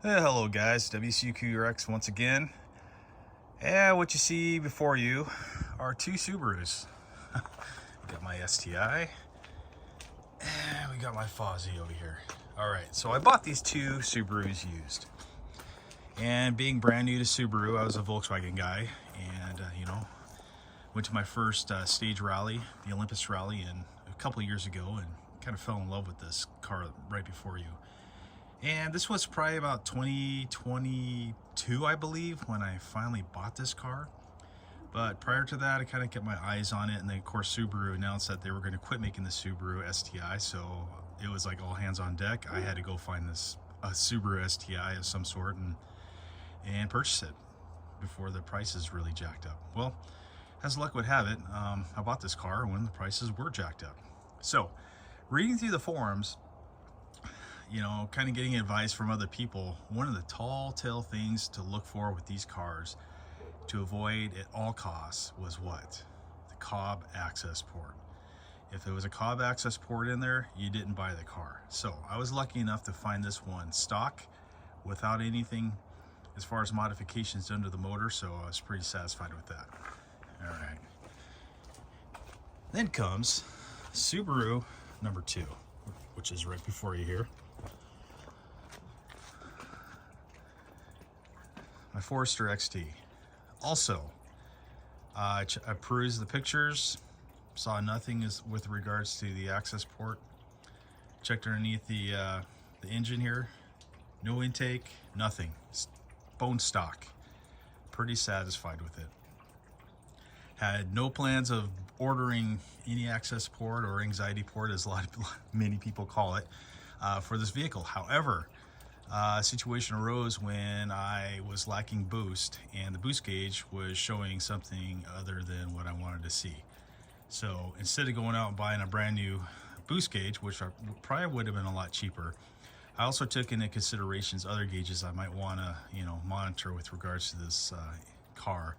Hey, hello guys, WCQRX once again. And what you see before you are two Subarus. We got my STI and we got my Fozzie over here. Alright, so I bought these two Subarus used. And being brand new to Subaru, I was a Volkswagen guy. And, went to my first stage rally, the Olympus rally, a couple years ago, and kind of fell in love with this car right before you. And this was probably about 2022, I believe, when I finally bought this car. But prior to that, I kind of kept my eyes on it. And then, of course, Subaru announced that they were going to quit making the Subaru STI. So it was like all hands on deck. I had to go find a Subaru STI of some sort and purchase it before the prices really jacked up. Well, as luck would have it, I bought this car when the prices were jacked up. So reading through the forums, kind of getting advice from other people, one of the tall tale things to look for with these cars to avoid at all costs was what? The Cobb Accessport. If there was a Cobb Accessport in there, you didn't buy the car. So I was lucky enough to find this one stock without anything as far as modifications done to the motor, so I was pretty satisfied with that. All right. Then comes Subaru number 2, which is right before you here. My Forester XT. Also, I perused the pictures, saw nothing with regards to the Accessport. Checked underneath the engine here, no intake, nothing, bone stock. Pretty satisfied with it. Had no plans of ordering any Accessport or anxiety port, as many people call it, for this vehicle. However, a situation arose when I was lacking boost, and the boost gauge was showing something other than what I wanted to see. So instead of going out and buying a brand new boost gauge, which probably would have been a lot cheaper, I also took into considerations other gauges I might want to, monitor with regards to this car,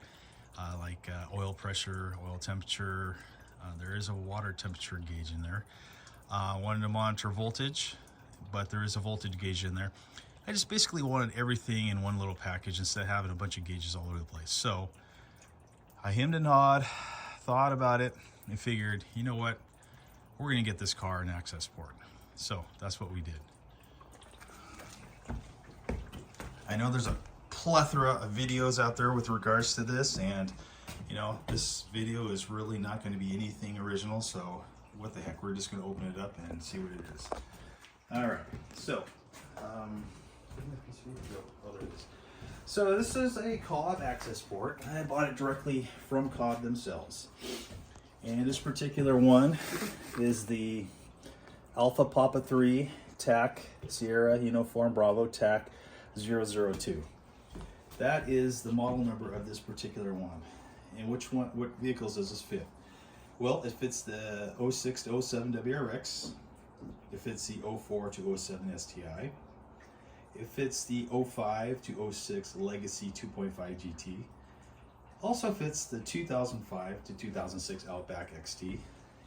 like oil pressure, oil temperature. There is a water temperature gauge in there. Wanted to monitor voltage, but there is a voltage gauge in there. I just basically wanted everything in one little package instead of having a bunch of gauges all over the place. So I hemmed and hawed, thought about it, and figured, you know what, we're gonna get this car an Accessport. So that's what we did. I know there's a plethora of videos out there with regards to this, and this video is really not going to be anything original, so what the heck, we're just going to open it up and see what it is. All right, so oh, there it is. So this is a Cobb Accessport. I bought it directly from Cobb themselves, and this particular one is the Alpha Papa 3 TAC Sierra Uniform Bravo TAC 002. That is the model number of this particular one. And what vehicles does this fit? Well, it fits the 06 to 07 WRX. It fits the 04 to 07 STI. It fits the 05 to 06 Legacy 2.5 GT. Also fits the 2005 to 2006 Outback XT.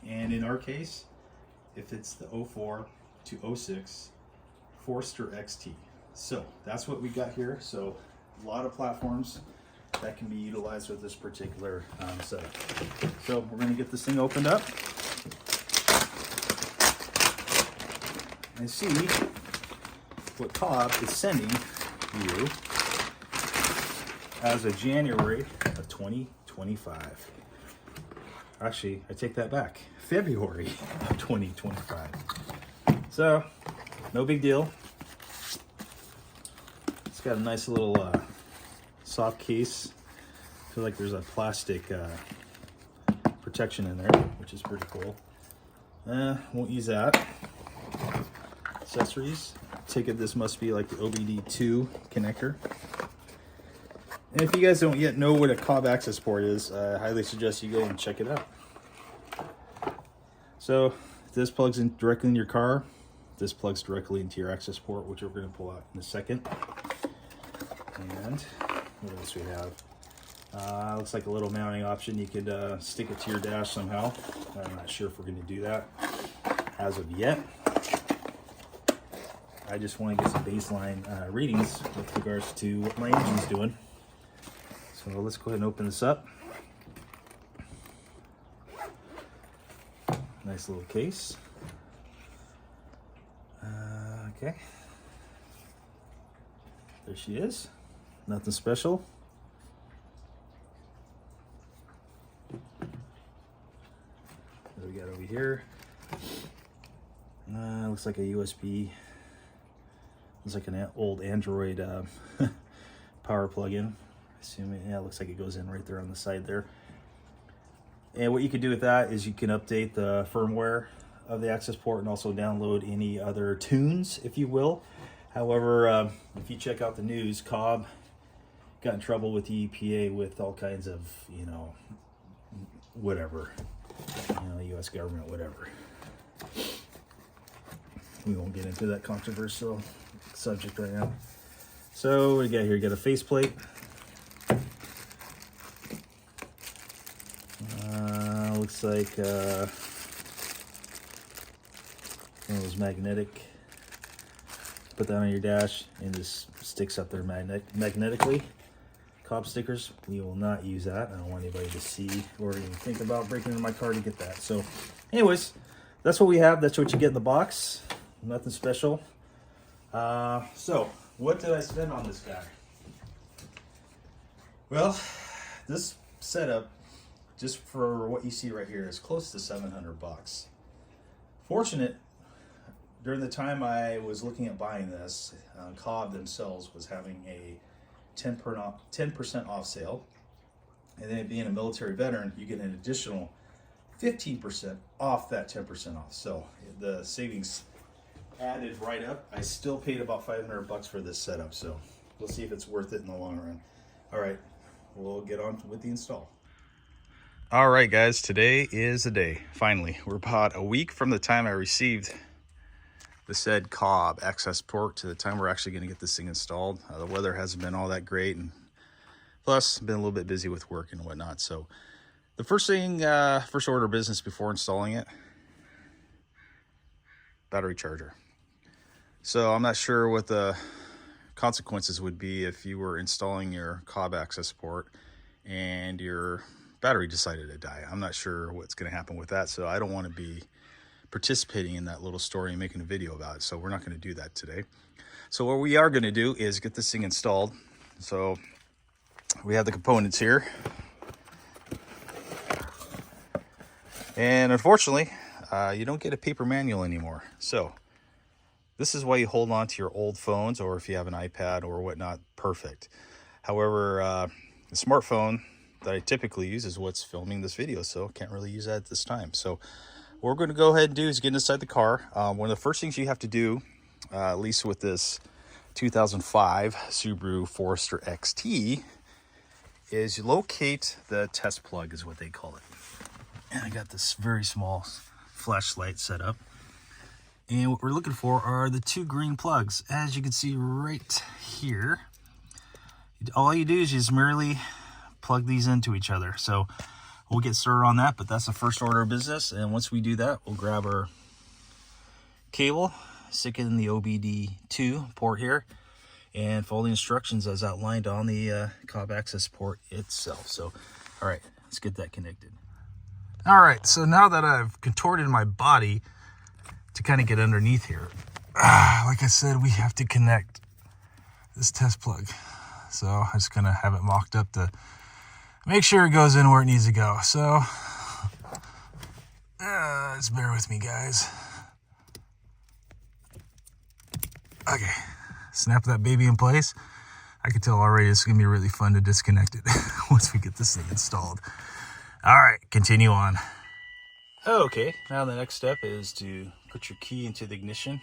And in our case, it fits the 04 to 06 Forester XT. So that's what we got here. So a lot of platforms that can be utilized with this particular setup. So we're going to get this thing opened up and see what Cobb is sending you as of January of 2025. Actually, I take that back. February of 2025. So, no big deal. It's got a nice little soft case. I feel like there's a plastic protection in there, which is pretty cool. Won't use that. Accessories. Take it this must be like the OBD2 connector. And if you guys don't yet know what a Cobb Accessport is, I highly suggest you go and check it out. So this plugs in directly in your car. This plugs directly into your Accessport, which we're going to pull out in a second. And what else we have? Looks like a little mounting option. You could stick it to your dash somehow. I'm not sure if we're going to do that as of yet. I just want to get some baseline readings with regards to what my engine's doing. So let's go ahead and open this up. Nice little case. Okay. There she is. Nothing special. What do we got over here? Looks like a USB. Looks like an old Android power plug-in. Assuming, yeah, it looks like it goes in right there on the side there. And what you can do with that is you can update the firmware of the Accessport and also download any other tunes, if you will. However, if you check out the news, Cobb got in trouble with the EPA with all kinds of, you know, whatever, U.S. government, whatever. We won't get into that controversial subject right now. So what do you got here? You got a faceplate. Looks like one of those magnetic. Put that on your dash and just sticks up there magnetically. Cobb stickers, we will not use that. I don't want anybody to see or even think about breaking into my car to get that. So anyways, that's what we have. That's what you get in the box. Nothing special. So what did I spend on this guy? Well, this setup, just for what you see right here, is close to 700 bucks. Fortunate, during the time I was looking at buying this, Cobb themselves was having a 10% off sale. And then being a military veteran, you get an additional 15% off that 10% off. So the savings added right up. I still paid about 500 bucks for this setup. So we'll see if it's worth it in the long run. All right, we'll get on with the install. All right, guys, today is the day. Finally, we're about a week from the time I received the said Cobb Accessport to the time we're actually going to get this thing installed. The weather hasn't been all that great, and plus been a little bit busy with work and whatnot. So the first thing, first order of business before installing it, battery charger. So I'm not sure what the consequences would be if you were installing your Cobb Accessport and your battery decided to die. I'm not sure what's going to happen with that, so I don't want to be participating in that little story and making a video about it, so we're not going to do that today. So what we are going to do is get this thing installed. So we have the components here, and unfortunately you don't get a paper manual anymore. So this is why you hold on to your old phones, or if you have an iPad or whatnot, perfect. However, the smartphone that I typically use is what's filming this video, so can't really use that at this time. So what we're going to go ahead and do is get inside the car. One of the first things you have to do, at least with this 2005 Subaru Forester XT, is you locate the test plug, is what they call it. And I got this very small flashlight set up. And what we're looking for are the two green plugs. As you can see right here, all you do is just merely plug these into each other. So we'll get started on that, but that's the first order of business. And once we do that, we'll grab our cable, stick it in the OBD2 port here, and follow the instructions as outlined on the Cobb Accessport itself. So, all right, let's get that connected. All right, so now that I've contorted my body to kind of get underneath here, like I said, we have to connect this test plug. So I'm just gonna have it mocked up to make sure it goes in where it needs to go. So just bear with me, guys. Okay, snap that baby in place. I can tell already it's gonna be really fun to disconnect it once we get this thing installed. All right, continue on. Okay, now the next step is to put your key into the ignition.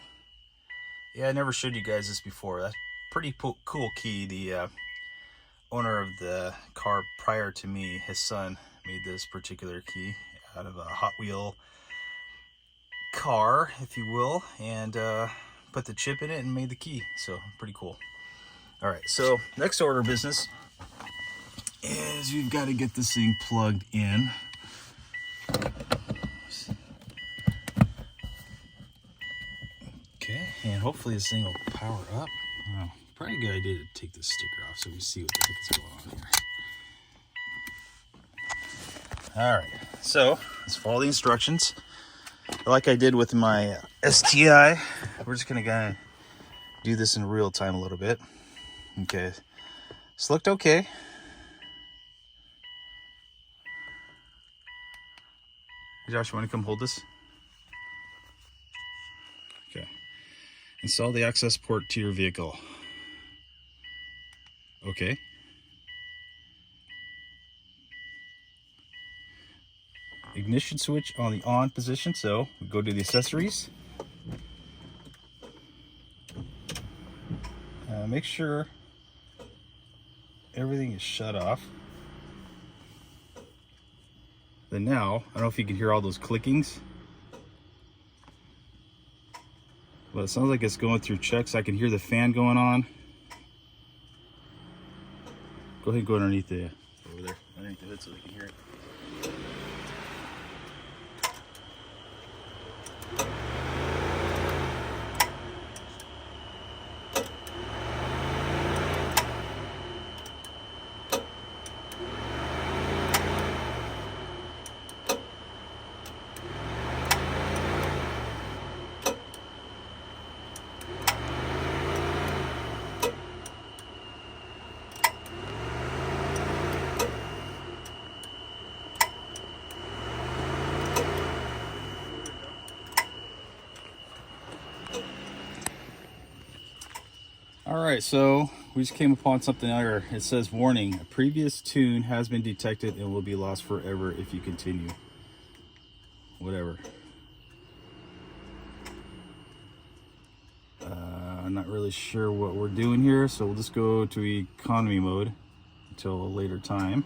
Yeah, I never showed you guys this before. That's pretty cool key. The owner of the car prior to me, his son, made this particular key out of a Hot Wheel car, if you will, and put the chip in it and made the key. So pretty cool. All right, so next order of business is we've got to get this thing plugged in. Okay, and And hopefully this thing will power up. Oh, probably a good idea to take this sticker off so we see what the heck is going on here. All right, so let's follow the instructions. Like I did with my STI, we're just gonna kind of do this in real time a little bit. Okay, this looked okay. Josh, you want to come hold this? Okay. Install the Accessport to your vehicle. Okay. Ignition switch on the on position, so we go to the accessories. Make sure everything is shut off. Then now, I don't know if you can hear all those clickings, but it sounds like it's going through checks. I can hear the fan going on. Go ahead and go underneath the, over there, underneath the hood so they can hear it. All right, so we just came upon something here. It says, warning, a previous tune has been detected and will be lost forever if you continue. Whatever. I'm not really sure what we're doing here, so we'll just go to economy mode until a later time.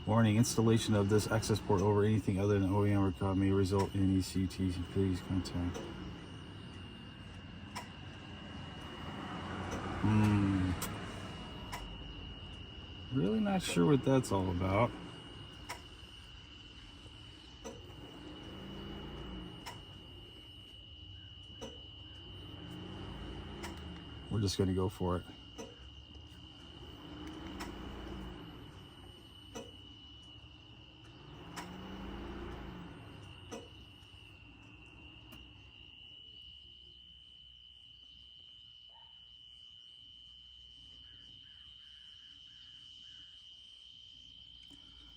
Warning, installation of this Accessport over anything other than OEM or Cobb may result in ECT. Please contact. Really not sure what that's all about. We're just going to go for it.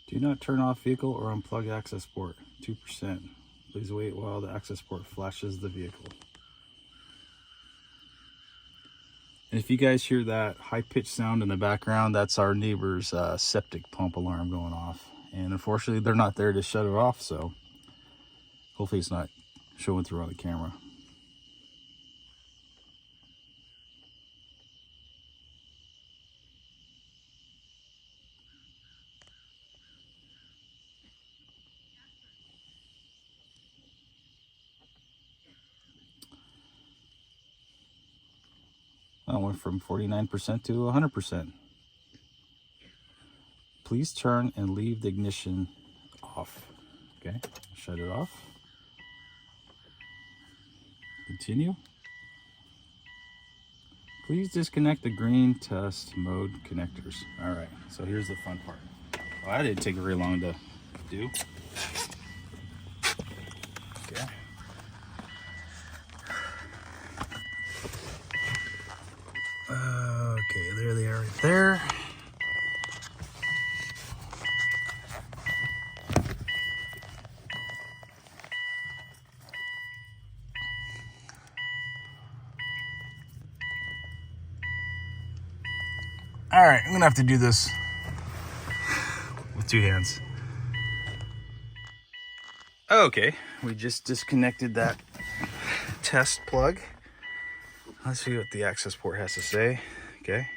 Do not turn off vehicle or unplug Accessport. 2%. Please wait while the Accessport flashes the vehicle. And if you guys hear that high-pitched sound in the background, that's our neighbor's septic pump alarm going off. And unfortunately, they're not there to shut it off, so hopefully it's not showing through on the camera. I went from 49% to 100%. Please turn and leave the ignition off. Okay, shut it off. Continue. Please disconnect the green test mode connectors. All right, so here's the fun part. Well, that didn't take very long to do. Okay. Okay, there they are right there. All right, I'm gonna have to do this with two hands. Okay, we just disconnected that test plug. Let's see what the Accessport has to say. Okay.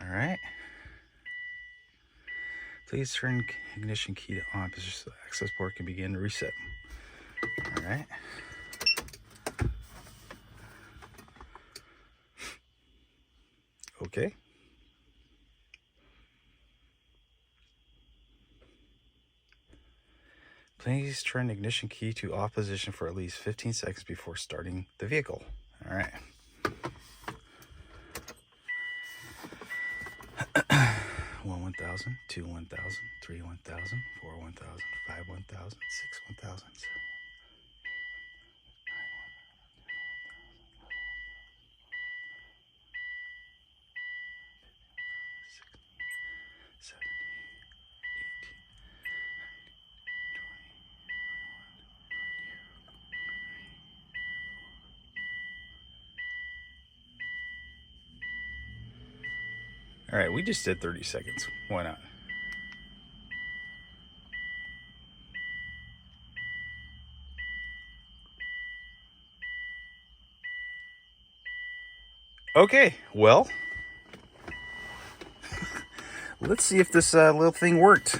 All right. Please turn ignition key to on so the Accessport can begin to reset. All right. Okay. Please turn the ignition key to off position for at least 15 seconds before starting the vehicle. All right. 1, 1,000, 2, 1,000, 3, 1,000, 4, 1,000, 5, 1,000, 6, 1,000. All right, we just did 30 seconds. Why not? Okay, well, let's see if this little thing worked.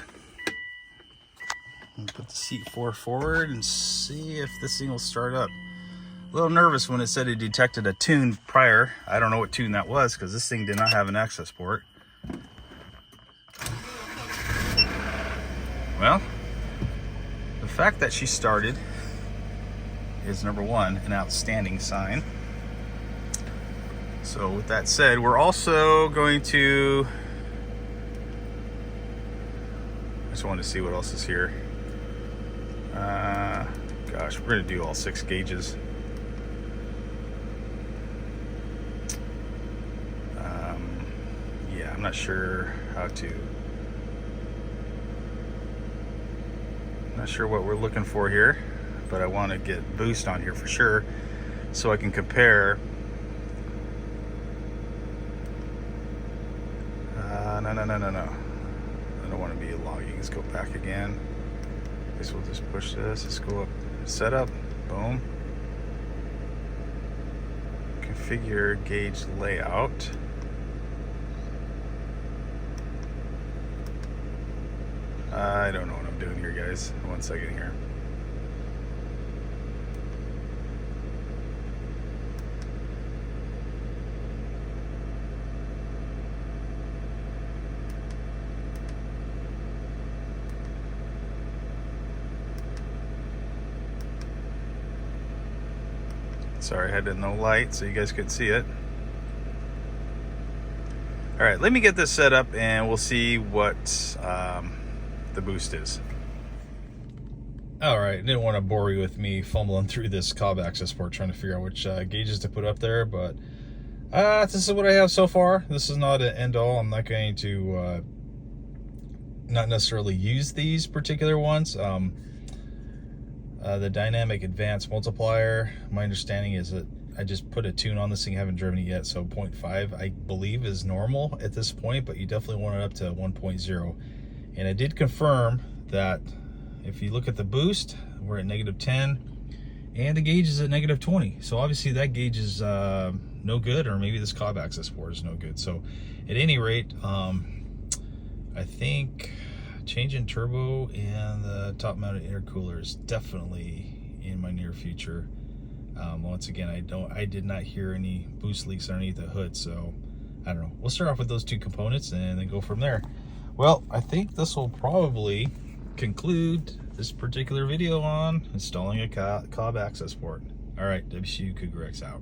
I'll put the seat forward and see if this thing will start up. A little nervous when it said it detected a tune prior. I don't know what tune that was because this thing did not have an Accessport. Well, the fact that she started is, number one, an outstanding sign. So with that said, we're also going to, I just wanted to see what else is here. Gosh, we're going to do all 6 gauges. Yeah, I'm not sure how to, not sure what we're looking for here, but I want to get boost on here for sure so I can compare. No. I don't want to be logging. Let's go back again. I guess we'll just push this. Let's go up, setup, boom. Configure gauge layout. I don't know what I'm doing here, guys. 1 second here. Sorry, I had no light so you guys couldn't see it. All right, let me get this set up and we'll see what the boost is. All right, didn't want to bore you with me fumbling through this Cobb Accessport trying to figure out which gauges to put up there, but this is what I have so far. This is not an end all. I'm not going to not necessarily use these particular ones. The dynamic advance multiplier, my understanding is that I just put a tune on this thing, haven't driven it yet, so 0.5 I believe is normal at this point, but you definitely want it up to 1.0. And I did confirm that if you look at the boost, we're at -10 and the gauge is at -20. So obviously that gauge is no good, or maybe this Cobb Accessport is no good. So at any rate, I think changing turbo and the top mounted intercooler is definitely in my near future. Once again, I did not hear any boost leaks underneath the hood, so I don't know. We'll start off with those 2 components and then go from there. Well, I think this will probably conclude this particular video on installing a Cobb Accessport. All right, WCU Cougar X out.